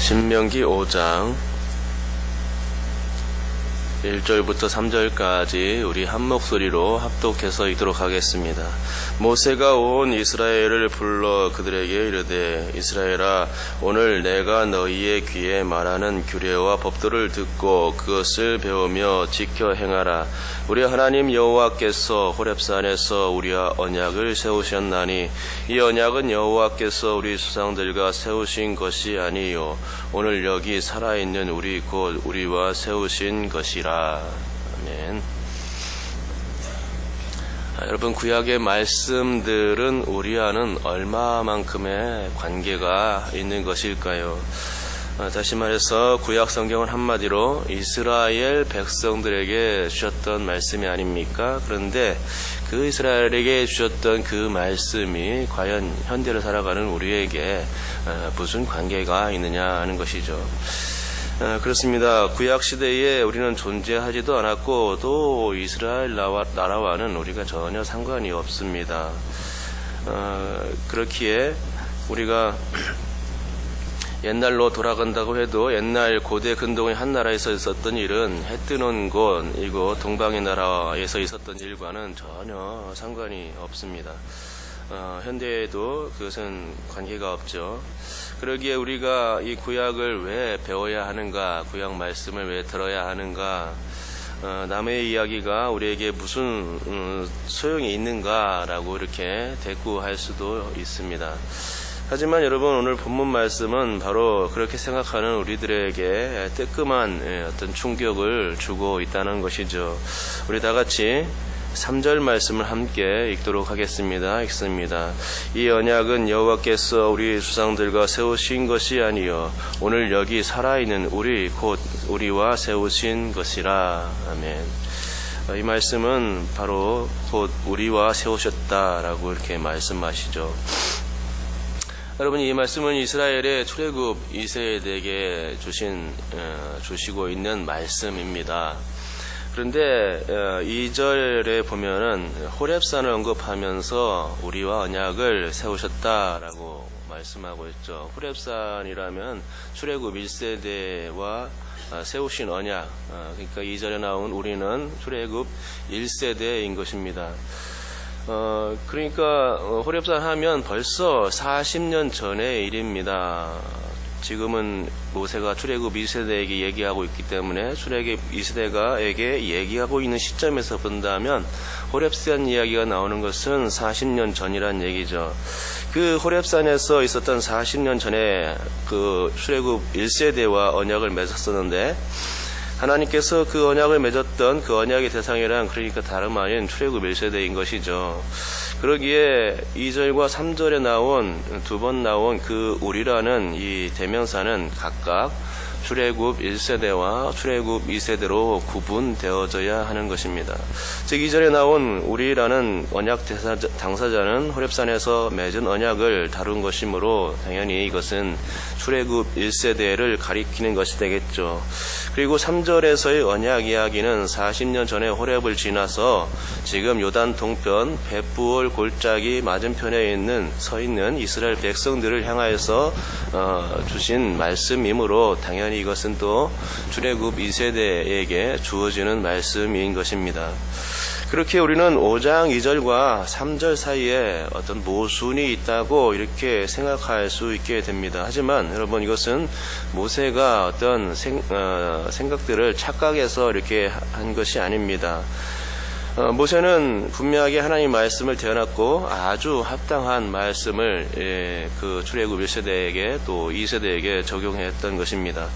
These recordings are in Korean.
신명기 5장 1절부터 3절까지 우리 한 목소리로 합독해서 읽도록 하겠습니다. 모세가 온 이스라엘을 불러 그들에게 이르되 이스라엘아, 오늘 내가 너희의 귀에 말하는 규례와 법도를 듣고 그것을 배우며 지켜 행하라. 우리 하나님 여호와께서 호렙산에서 우리와 언약을 세우셨나니 이 언약은 여호와께서 우리 조상들과 세우신 것이 아니요 오늘 여기 살아있는 우리 곧 우리와 세우신 것이라. 아멘. 여러분, 구약의 말씀들은 우리와는 얼마만큼의 관계가 있는 것일까요? 다시 말해서 구약 성경은 한마디로 이스라엘 백성들에게 주셨던 말씀이 아닙니까? 그런데 그 이스라엘에게 주셨던 그 말씀이 과연 현대를 살아가는 우리에게 무슨 관계가 있느냐 하는 것이죠. 그렇습니다. 구약 시대에 우리는 존재하지도 않았고 또 이스라엘 나라와는 우리가 전혀 상관이 없습니다. 그렇기에 우리가 옛날로 돌아간다고 해도 옛날 고대 근동의 한 나라에서 있었던 일은 해 뜨는 곳, 이곳 동방의 나라에서 있었던 일과는 전혀 상관이 없습니다. 현대에도 그것은 관계가 없죠. 그러기에 우리가 이 구약을 왜 배워야 하는가, 구약 말씀을 왜 들어야 하는가, 남의 이야기가 우리에게 무슨 소용이 있는가라고 이렇게 대꾸할 수도 있습니다. 하지만 여러분, 오늘 본문 말씀은 바로 그렇게 생각하는 우리들에게 뜨끔한 어떤 충격을 주고 있다는 것이죠. 우리 다 같이 3절 말씀을 함께 읽도록 하겠습니다. 읽습니다. 이 언약은 여호와께서 우리 조상들과 세우신 것이 아니요 오늘 여기 살아있는 우리 곧 우리와 세우신 것이라. 아멘. 이 말씀은 바로 곧 우리와 세우셨다라고 이렇게 말씀하시죠. 여러분, 이 말씀은 이스라엘의 출애굽 2세대에게 주시고 있는 말씀입니다. 그런데 2절에 보면은 호렙산을 언급하면서 우리와 언약을 세우셨다라고 말씀하고 있죠. 호렙산이라면 출애굽 1세대와 세우신 언약, 그러니까 2절에 나온 우리는 출애굽 1세대인 것입니다. 그러니까 호렙산 하면 벌써 40년 전의 일입니다. 지금은 모세가 출애굽 2세대에게 얘기하고 있기 때문에 출애굽 2세대가에게 얘기하고 있는 시점에서 본다면 호렙산 이야기가 나오는 것은 40년 전이란 얘기죠. 그 호렙산에서 있었던 40년 전에 그 출애굽 1세대와 언약을 맺었었는데 하나님께서 그 언약을 맺었던 그 언약의 대상이란 그러니까 다름 아닌 출애굽 1세대인 것이죠. 그러기에 2절과 3절에 나온 두 번 나온 그 우리라는 이 대명사는 각각 출애굽 1세대와 출애굽 2세대로 구분되어져야 하는 것입니다. 즉 2절에 나온 우리라는 언약 당사자는 호렙산에서 맺은 언약을 다룬 것이므로 당연히 이것은 출애굽 1세대를 가리키는 것이 되겠죠. 그리고 3절에서의 언약 이야기는 40년 전에 호렙을 지나서 지금 요단 동편 벳부올 골짜기 맞은편에 서 있는 이스라엘 백성들을 향하여서 주신 말씀이므로 당연히 이것은 또 출애굽 2세대에게 주어지는 말씀인 것입니다. 그렇게 우리는 5장 2절과 3절 사이에 어떤 모순이 있다고 이렇게 생각할 수 있게 됩니다. 하지만 여러분, 이것은 모세가 어떤 생각들을 착각해서 이렇게 한 것이 아닙니다. 모세는 분명하게 하나님 말씀을 대어놨고 아주 합당한 말씀을 그 출애굽 1세대에게 또 2세대에게 적용했던 것입니다.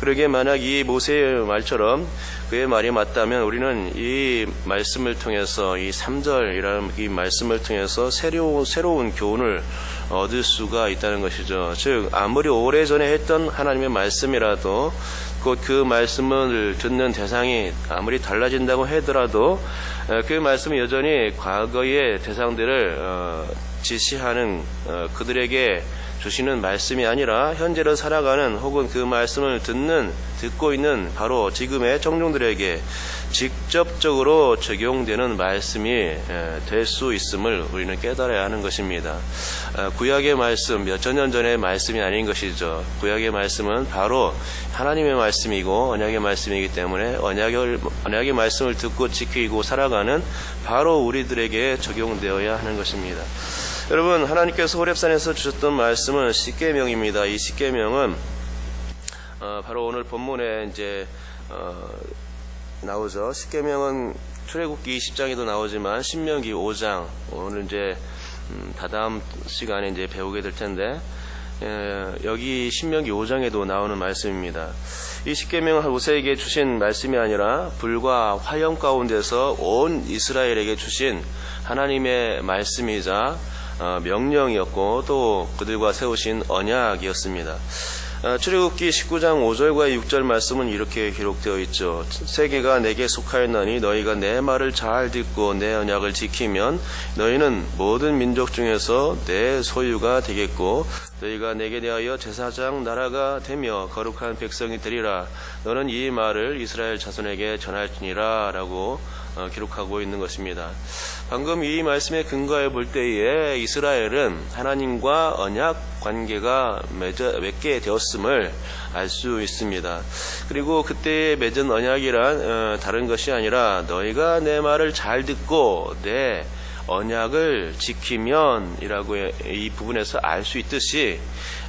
그러기에 만약 이 모세의 말처럼 그의 말이 맞다면 우리는 이 말씀을 통해서 이 3절이라는 이 말씀을 통해서 새로운 교훈을 얻을 수가 있다는 것이죠. 즉 아무리 오래전에 했던 하나님의 말씀이라도 곧 그 말씀을 듣는 대상이 아무리 달라진다고 하더라도 그 말씀은 여전히 과거의 대상들을 지시하는 그들에게 주시는 말씀이 아니라 현재를 살아가는 혹은 그 말씀을 듣고 있는 바로 지금의 청중들에게 직접적으로 적용되는 말씀이 될 수 있음을 우리는 깨달아야 하는 것입니다. 구약의 말씀, 몇천 년 전의 말씀이 아닌 것이죠. 구약의 말씀은 바로 하나님의 말씀이고 언약의 말씀이기 때문에 언약의 말씀을 듣고 지키고 살아가는 바로 우리들에게 적용되어야 하는 것입니다. 여러분, 하나님께서 호렙산에서 주셨던 말씀은 십계명입니다. 이 십계명은 바로 오늘 본문에 이제 나오죠. 십계명은 출애굽기 20장에도 나오지만 신명기 5장, 오늘 이제 다다음 시간에 이제 배우게 될 텐데, 여기 신명기 5장에도 나오는 말씀입니다. 이 십계명은 모세에게 주신 말씀이 아니라 불과 화염 가운데서 온 이스라엘에게 주신 하나님의 말씀이자 명령이었고 또 그들과 세우신 언약이었습니다. 출애굽기 19장 5절과 6절 말씀은 이렇게 기록되어 있죠. 세계가 내게 속하였나니 너희가 내 말을 잘 듣고 내 언약을 지키면 너희는 모든 민족 중에서 내 소유가 되겠고 너희가 내게 대하여 제사장 나라가 되며 거룩한 백성이 되리라. 너는 이 말을 이스라엘 자손에게 전할지니라 라고 기록하고 있는 것입니다. 방금 이 말씀에 근거해 볼 때에 이스라엘은 하나님과 언약 관계가 맺게 되었음을 알 수 있습니다. 그리고 그때 맺은 언약이란 다른 것이 아니라 너희가 내 말을 잘 듣고 내 언약을 지키면 이라고 이 부분에서 알 수 있듯이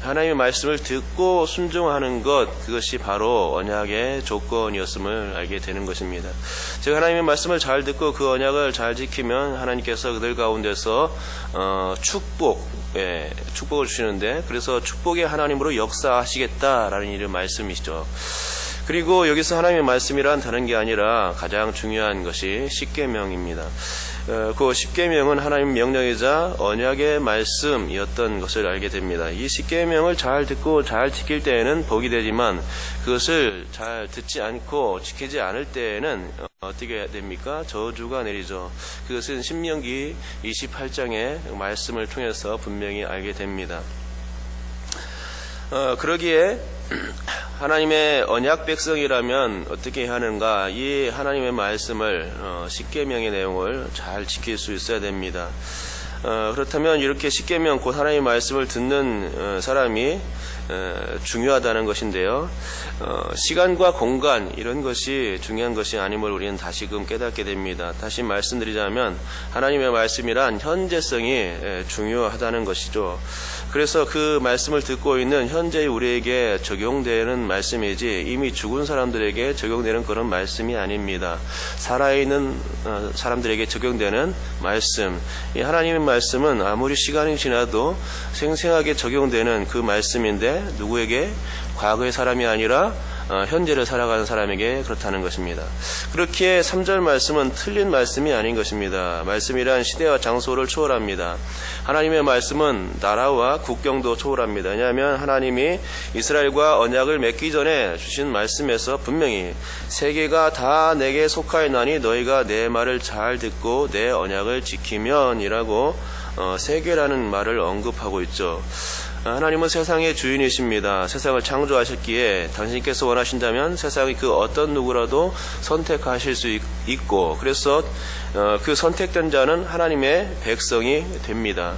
하나님의 말씀을 듣고 순종하는 것, 그것이 바로 언약의 조건이었음을 알게 되는 것입니다. 즉 하나님의 말씀을 잘 듣고 그 언약을 잘 지키면 하나님께서 그들 가운데서 축복을 주시는데, 그래서 축복의 하나님으로 역사하시겠다라는 이런 말씀이시죠. 그리고 여기서 하나님의 말씀이란 다른 게 아니라 가장 중요한 것이 십계명입니다. 그 십계명은 하나님 명령이자 언약의 말씀이었던 것을 알게 됩니다. 이 십계명을 잘 듣고 잘 지킬 때에는 복이 되지만 그것을 잘 듣지 않고 지키지 않을 때에는 어떻게 됩니까? 저주가 내리죠. 그것은 신명기 28장의 말씀을 통해서 분명히 알게 됩니다. 그러기에 하나님의 언약 백성이라면 어떻게 해야 하는가? 이 하나님의 말씀을 십계명의 내용을 잘 지킬 수 있어야 됩니다. 그렇다면 이렇게 십계명 곧 하나님의 말씀을 듣는 사람이 중요하다는 것인데요. 시간과 공간 이런 것이 중요한 것이 아님을 우리는 다시금 깨닫게 됩니다. 다시 말씀드리자면 하나님의 말씀이란 현재성이 중요하다는 것이죠. 그래서 그 말씀을 듣고 있는 현재 우리에게 적용되는 말씀이지 이미 죽은 사람들에게 적용되는 그런 말씀이 아닙니다. 살아있는 사람들에게 적용되는 말씀, 이 하나님의 말씀은 아무리 시간이 지나도 생생하게 적용되는 그 말씀인데 누구에게? 과거의 사람이 아니라 현재를 살아가는 사람에게 그렇다는 것입니다. 그렇기에 3절 말씀은 틀린 말씀이 아닌 것입니다. 말씀이란 시대와 장소를 초월합니다. 하나님의 말씀은 나라와 국경도 초월합니다. 왜냐하면 하나님이 이스라엘과 언약을 맺기 전에 주신 말씀에서 분명히 세계가 다 내게 속하였나니 너희가 내 말을 잘 듣고 내 언약을 지키면 이라고 세계라는 말을 언급하고 있죠. 하나님은 세상의 주인이십니다. 세상을 창조하셨기에 당신께서 원하신다면 세상의 그 어떤 누구라도 선택하실 수 있고, 그래서 그 선택된 자는 하나님의 백성이 됩니다.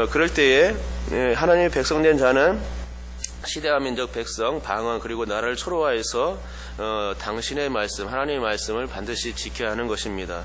그럴 때에 하나님의 백성된 자는 시대와 민족 백성 방언 그리고 나라를 초로하여서 당신의 말씀 하나님의 말씀을 반드시 지켜야 하는 것입니다.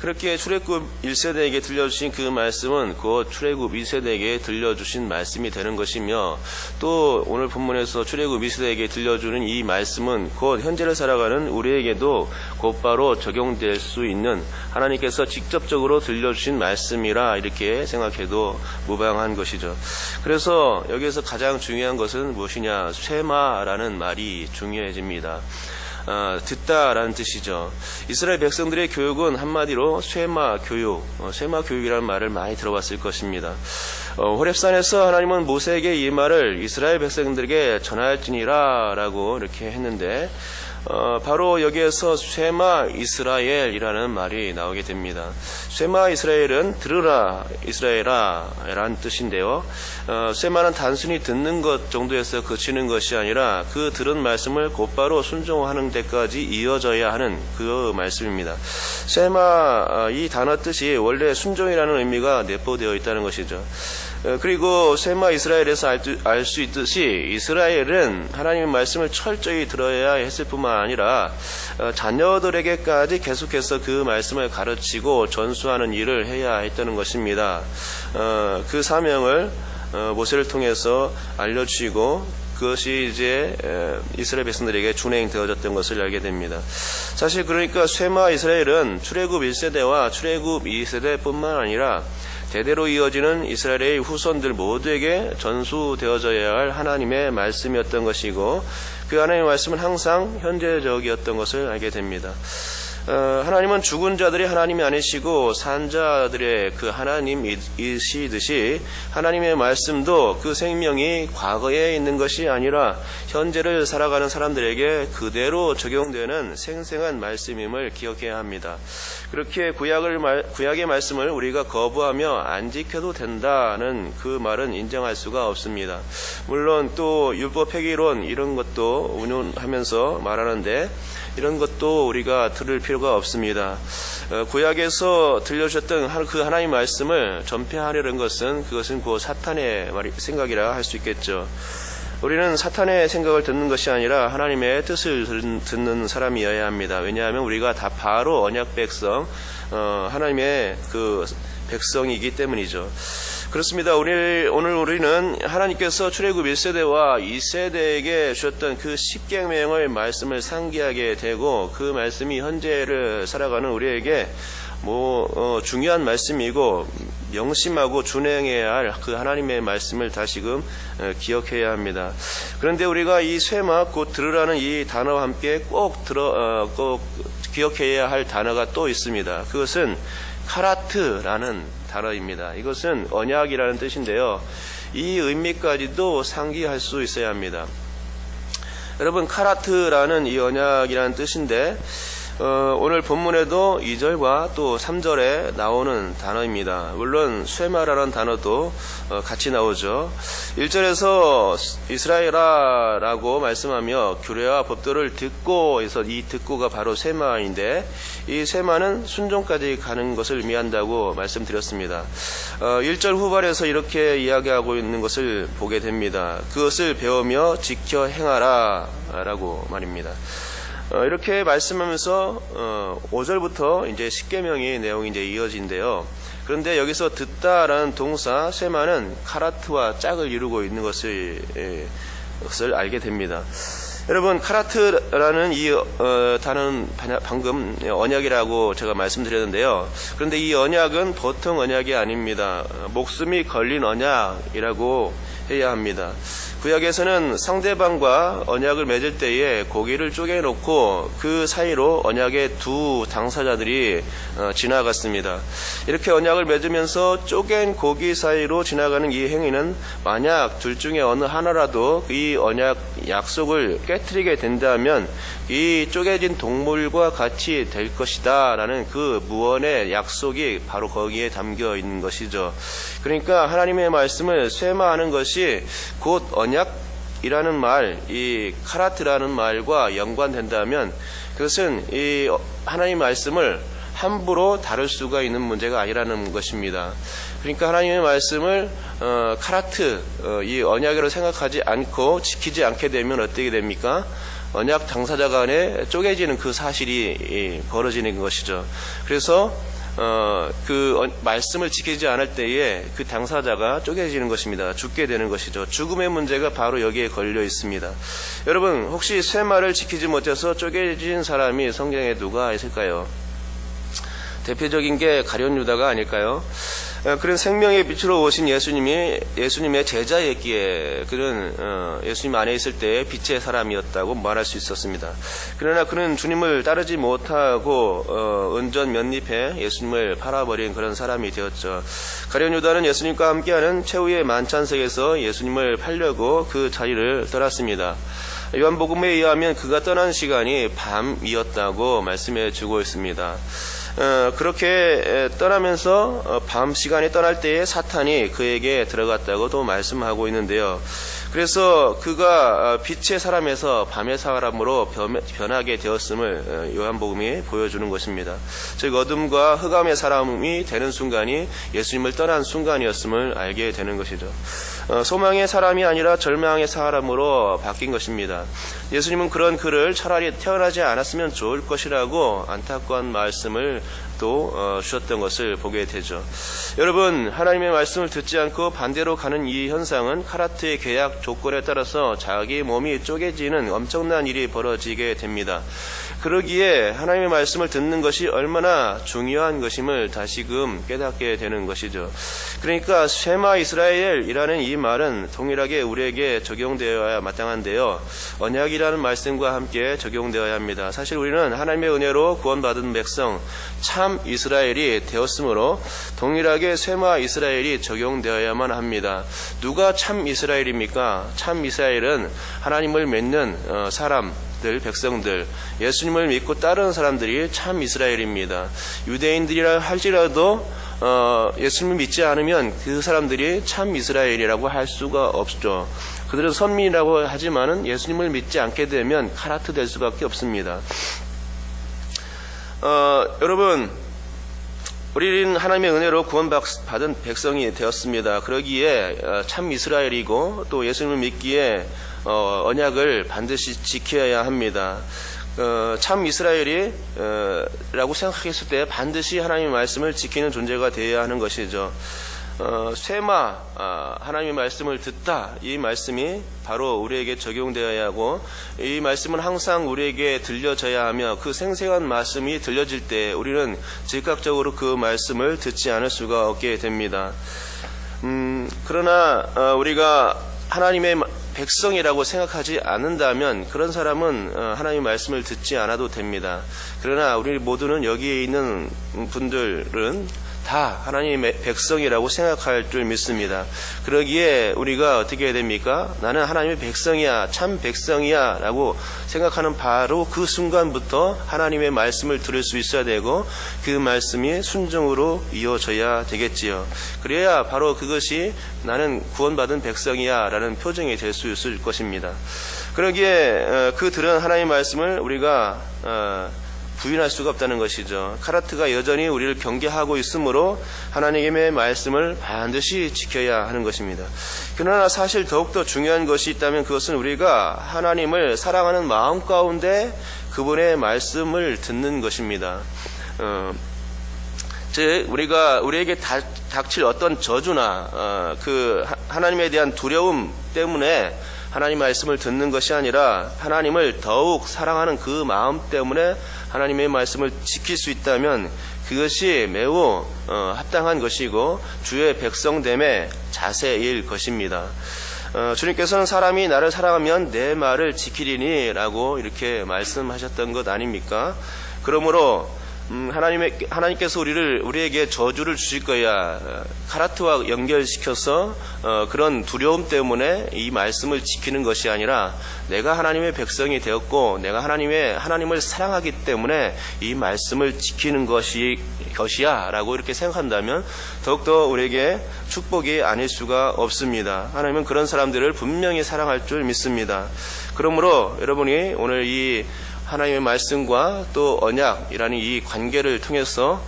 그렇게 출애굽 1세대에게 들려주신 그 말씀은 곧 출애굽 2세대에게 들려주신 말씀이 되는 것이며, 또 오늘 본문에서 출애굽 2세대에게 들려주는 이 말씀은 곧 현재를 살아가는 우리에게도 곧바로 적용될 수 있는 하나님께서 직접적으로 들려주신 말씀이라 이렇게 생각해도 무방한 것이죠. 그래서 여기에서 가장 중요한 것은 무엇이냐? 쇠마라는 말이 중요해집니다. 듣다라는 뜻이죠. 이스라엘 백성들의 교육은 한마디로 쇠마 교육, 쇠마 교육이라는 말을 많이 들어봤을 것입니다. 호렙산에서 하나님은 모세에게 이 말을 이스라엘 백성들에게 전할지니라 라고 이렇게 했는데, 바로 여기에서 쇠마 이스라엘이라는 말이 나오게 됩니다. 쇠마 이스라엘은 들으라 이스라엘아 라는 뜻인데요. 쇠마는 단순히 듣는 것 정도에서 그치는 것이 아니라 그 들은 말씀을 곧바로 순종하는 데까지 이어져야 하는 그 말씀입니다. 쇠마 이 단어 뜻이 원래 순종이라는 의미가 내포되어 있다는 것이죠. 그리고 쇠마 이스라엘에서 알 수 있듯이 이스라엘은 하나님의 말씀을 철저히 들어야 했을 뿐만 아니라 자녀들에게까지 계속해서 그 말씀을 가르치고 전수하는 일을 해야 했다는 것입니다. 그 사명을 모세를 통해서 알려주시고 그것이 이제 이스라엘 백성들에게 준행되어졌던 것을 알게 됩니다. 사실 그러니까 쇠마 이스라엘은 출애굽 1세대와 출애굽 2세대뿐만 아니라 대대로 이어지는 이스라엘의 후손들 모두에게 전수되어져야 할 하나님의 말씀이었던 것이고 그 하나님의 말씀은 항상 현재적이었던 것을 알게 됩니다. 하나님은 죽은 자들이 하나님이 아니시고 산 자들의 그 하나님이시듯이 하나님의 말씀도 그 생명이 과거에 있는 것이 아니라 현재를 살아가는 사람들에게 그대로 적용되는 생생한 말씀임을 기억해야 합니다. 그렇게 구약의 말씀을 우리가 거부하며 안 지켜도 된다는 그 말은 인정할 수가 없습니다. 물론 또 율법 폐기론 이런 것도 운용하면서 말하는데 이런 것도 우리가 들을 필요가 없습니다. 구약에서 들려주셨던 그 하나님의 말씀을 전폐하려는 것은 그것은 곧 사탄의 생각이라 할 수 있겠죠. 우리는 사탄의 생각을 듣는 것이 아니라 하나님의 뜻을 듣는 사람이어야 합니다. 왜냐하면 우리가 다 바로 언약 백성, 하나님의 그 백성이기 때문이죠. 그렇습니다. 오늘 우리는 하나님께서 출애굽 1세대와 2세대에게 주셨던 그 십계명의 말씀을 상기하게 되고 그 말씀이 현재를 살아가는 우리에게 중요한 말씀이고 명심하고 준행해야 할 그 하나님의 말씀을 다시금 기억해야 합니다. 그런데 우리가 이 쇠마 곧 들으라는 이 단어와 함께 꼭 기억해야 할 단어가 또 있습니다. 그것은 카라트라는 단어입니다. 이것은 언약이라는 뜻인데요. 이 의미까지도 상기할 수 있어야 합니다. 여러분, 카라트라는 이 언약이라는 뜻인데 오늘 본문에도 2절과 또 3절에 나오는 단어입니다. 물론 쇠마라는 단어도 같이 나오죠. 1절에서 이스라엘아라고 말씀하며 규례와 법도를 듣고 해서 이 듣고가 바로 쇠마인데 이 쇠마는 순종까지 가는 것을 의미한다고 말씀드렸습니다. 1절 후반에서 이렇게 이야기하고 있는 것을 보게 됩니다. 그것을 배우며 지켜 행하라 라고 말입니다. 이렇게 말씀하면서 5절부터 이제 십계명의 내용이 이제 이어진대요. 그런데 여기서 듣다라는 동사 쇠마는 카라트와 짝을 이루고 있는 것을 알게 됩니다. 여러분, 카라트라는 이 단어는 방금 언약이라고 제가 말씀드렸는데요. 그런데 이 언약은 보통 언약이 아닙니다. 목숨이 걸린 언약이라고 해야 합니다. 구약에서는 상대방과 언약을 맺을 때에 고기를 쪼개놓고 그 사이로 언약의 두 당사자들이 지나갔습니다. 이렇게 언약을 맺으면서 쪼갠 고기 사이로 지나가는 이 행위는 만약 둘 중에 어느 하나라도 이 언약 약속을 깨트리게 된다면 이 쪼개진 동물과 같이 될 것이다 라는 그 무언의 약속이 바로 거기에 담겨 있는 것이죠. 그러니까 하나님의 말씀을 쇠마하는 것이 곧 언약이라는 말, 이 카라트라는 말과 연관된다면 그것은 이 하나님의 말씀을 함부로 다룰 수가 있는 문제가 아니라는 것입니다. 그러니까 하나님의 말씀을 카라트, 이 언약으로 생각하지 않고 지키지 않게 되면 어떻게 됩니까? 언약 당사자 간에 쪼개지는 그 사실이 벌어지는 것이죠. 그래서 그 말씀을 지키지 않을 때에 그 당사자가 쪼개지는 것입니다. 죽게 되는 것이죠. 죽음의 문제가 바로 여기에 걸려 있습니다. 여러분, 혹시 쇠마를 지키지 못해서 쪼개진 사람이 성경에 누가 있을까요? 대표적인 게 가룟 유다가 아닐까요? 그런 생명의 빛으로 오신 예수님의 제자였기에 그는 예수님 안에 있을 때 빛의 사람이었다고 말할 수 있었습니다. 그러나 그는 주님을 따르지 못하고 은전 면립해 예수님을 팔아버린 그런 사람이 되었죠. 가룟 유다는 예수님과 함께하는 최후의 만찬석에서 예수님을 팔려고 그 자리를 떠났습니다. 요한복음에 의하면 그가 떠난 시간이 밤이었다고 말씀해 주고 있습니다. 그렇게 떠나면서 밤 시간에 떠날 때에 사탄이 그에게 들어갔다고 또 말씀하고 있는데요. 그래서 그가 빛의 사람에서 밤의 사람으로 변하게 되었음을 요한복음이 보여주는 것입니다. 즉 어둠과 흑암의 사람이 되는 순간이 예수님을 떠난 순간이었음을 알게 되는 것이죠. 소망의 사람이 아니라 절망의 사람으로 바뀐 것입니다. 예수님은 그런 그를 차라리 태어나지 않았으면 좋을 것이라고 안타까운 말씀을 또 주셨던 것을 보게 되죠. 여러분, 하나님의 말씀을 듣지 않고 반대로 가는 이 현상은 카라트의 계약 조건에 따라서 자기 몸이 쪼개지는 엄청난 일이 벌어지게 됩니다. 그러기에 하나님의 말씀을 듣는 것이 얼마나 중요한 것임을 다시금 깨닫게 되는 것이죠. 그러니까 쉐마 이스라엘이라는 이 말은 동일하게 우리에게 적용되어야 마땅한데요. 언약이라는 말씀과 함께 적용되어야 합니다. 사실 우리는 하나님의 은혜로 구원받은 백성 참 이스라엘이 되었으므로 동일하게 쉐마 이스라엘이 적용되어야만 합니다. 누가 참 이스라엘입니까? 참 이스라엘은 하나님을 믿는 사람들, 백성들, 예수님을 믿고 따르는 사람들이 참 이스라엘입니다. 유대인들이라 할지라도 예수님을 믿지 않으면 그 사람들이 참 이스라엘이라고 할 수가 없죠. 그들은 선민이라고 하지만은 예수님을 믿지 않게 되면 카라트 될 수밖에 없습니다. 여러분, 우리는 하나님의 은혜로 구원받은 백성이 되었습니다. 그러기에 참 이스라엘이고 또 예수님을 믿기에 언약을 반드시 지켜야 합니다. 참 이스라엘이 라고 생각했을 때 반드시 하나님의 말씀을 지키는 존재가 되어야 하는 것이죠. 쉐마, 하나님의 말씀을 듣다, 이 말씀이 바로 우리에게 적용되어야 하고 이 말씀은 항상 우리에게 들려져야 하며 그 생생한 말씀이 들려질 때 우리는 즉각적으로 그 말씀을 듣지 않을 수가 없게 됩니다. 그러나 우리가 하나님의 백성이라고 생각하지 않는다면 그런 사람은 하나님의 말씀을 듣지 않아도 됩니다. 그러나 우리 모두는 여기에 있는 분들은 다 하나님의 백성이라고 생각할 줄 믿습니다. 그러기에 우리가 어떻게 해야 됩니까? 나는 하나님의 백성이야, 참 백성이야 라고 생각하는 바로 그 순간부터 하나님의 말씀을 들을 수 있어야 되고 그 말씀이 순종으로 이어져야 되겠지요. 그래야 바로 그것이 나는 구원받은 백성이야 라는 표정이 될 수 있을 것입니다. 그러기에 그들은 하나님의 말씀을 우리가 부인할 수가 없다는 것이죠. 카라트가 여전히 우리를 경계하고 있으므로 하나님의 말씀을 반드시 지켜야 하는 것입니다. 그러나 사실 더욱더 중요한 것이 있다면 그것은 우리가 하나님을 사랑하는 마음 가운데 그분의 말씀을 듣는 것입니다. 즉 우리에게 닥칠 어떤 저주나 그 하나님에 대한 두려움 때문에 하나님 말씀을 듣는 것이 아니라 하나님을 더욱 사랑하는 그 마음 때문에 하나님의 말씀을 지킬 수 있다면 그것이 매우 합당한 것이고 주의 백성됨의 자세일 것입니다. 주님께서는 사람이 나를 사랑하면 내 말을 지키리니 라고 이렇게 말씀하셨던 것 아닙니까? 그러므로 하나님께서 우리에게 저주를 주실 거야. 카라트와 연결시켜서 그런 두려움 때문에 이 말씀을 지키는 것이 아니라 내가 하나님의 백성이 되었고 내가 하나님을 사랑하기 때문에 이 말씀을 지키는 것이야 라고 이렇게 생각한다면 더욱더 우리에게 축복이 아닐 수가 없습니다. 하나님은 그런 사람들을 분명히 사랑할 줄 믿습니다. 그러므로 여러분이 오늘 이 하나님의 말씀과 또 언약이라는 이 관계를 통해서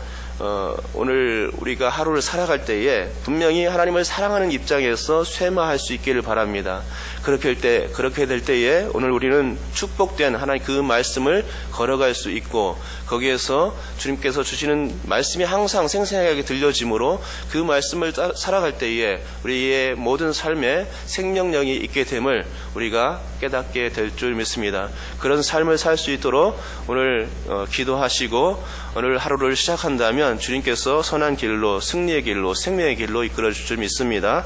오늘 우리가 하루를 살아갈 때에 분명히 하나님을 사랑하는 입장에서 쇠마할 수 있기를 바랍니다. 그렇게 될 때에 오늘 우리는 축복된 하나님 그 말씀을 걸어갈 수 있고 거기에서 주님께서 주시는 말씀이 항상 생생하게 들려지므로 그 말씀을 살아갈 때에 우리의 모든 삶에 생명력이 있게 됨을 우리가 깨닫게 될 줄 믿습니다. 그런 삶을 살 수 있도록 오늘 기도하시고 오늘 하루를 시작한다면 주님께서 선한 길로, 승리의 길로, 생명의 길로 이끌어 줄 줄 믿습니다.